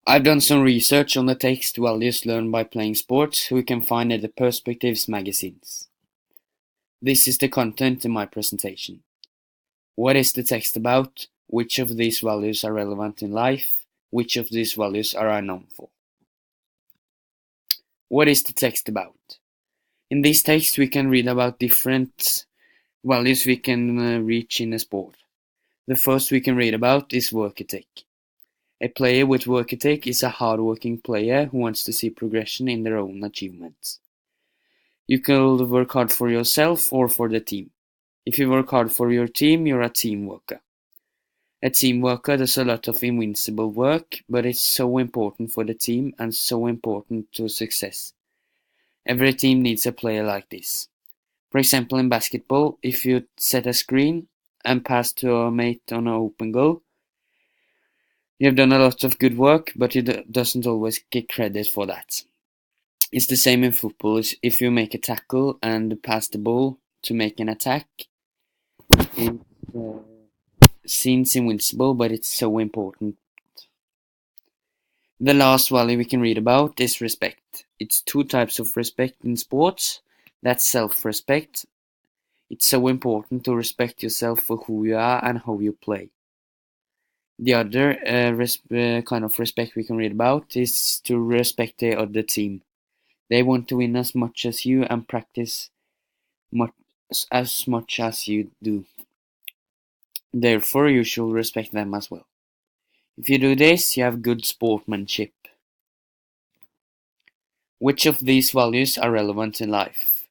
I've done some research on the text values learned by playing sports, we can find at the Perspectives magazines. This is the content in my presentation. What is the text about? Which of these values are relevant in life? Which of these values are I known for? What is the text about? In this text we can read about different values we can reach in a sport. The first we can read about is work ethic. A player with work ethic is a hard-working player who wants to see progression in their own achievements. You can work hard for yourself or for the team. If you work hard for your team, you're a team worker. A team worker does a lot of invincible work, but it's so important for the team and so important to success. Every team needs a player like this. For example, in basketball, if you set a screen and pass to a mate on an open goal, you have done a lot of good work, but you doesn't always get credit for that. It's the same in football. If you make a tackle and pass the ball to make an attack, it seems invincible, but it's so important. The last value we can read about is respect. It's two types of respect in sports. That's self-respect. It's so important to respect yourself for who you are and how you play. The other kind of respect we can read about is to respect the other team. They want to win as much as you and practice as much as you do. Therefore, you should respect them as well. If you do this, you have good sportsmanship. Which of these values are relevant in life?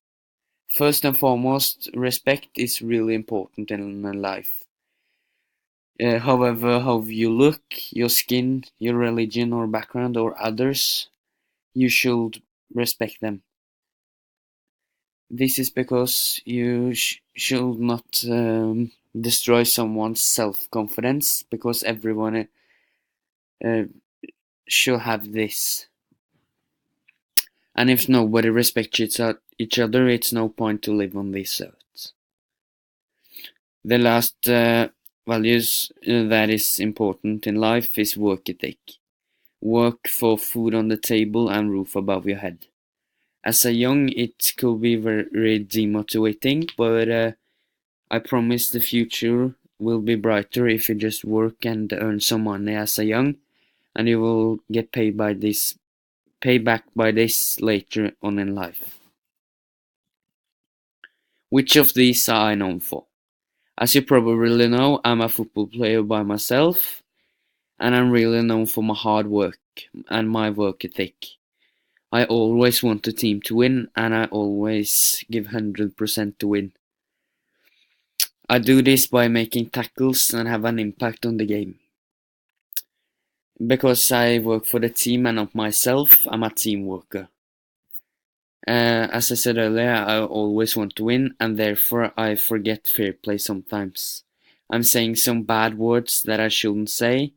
First and foremost, respect is really important in life. However, how you look, your skin, your religion or background or others, you should respect them. This is because you should not destroy someone's self-confidence, because everyone should have this. And if nobody respects each other, it's no point to live on this earth. The last values that is important in life is work ethic. Work for food on the table and roof above your head. As a young, it could be very demotivating, but I promise the future will be brighter if you just work and earn some money as a young, and you will get paid back by this later on in life. Which of these are I known for? As you probably know, I'm a football player by myself, and I'm really known for my hard work and my work ethic. I always want the team to win, and I always give 100% to win. I do this by making tackles and have an impact on the game. Because I work for the team and not myself, I'm a team worker. As I said earlier, I always want to win, and therefore I forget fair play sometimes. I'm saying some bad words that I shouldn't say,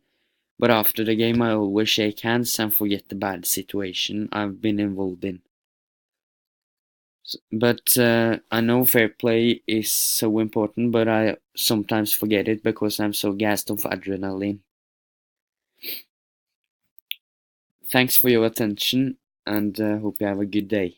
but after the game I always shake hands and forget the bad situation I've been involved in. But I know fair play is so important, but I sometimes forget it because I'm so gassed off adrenaline. Thanks for your attention, and hope you have a good day.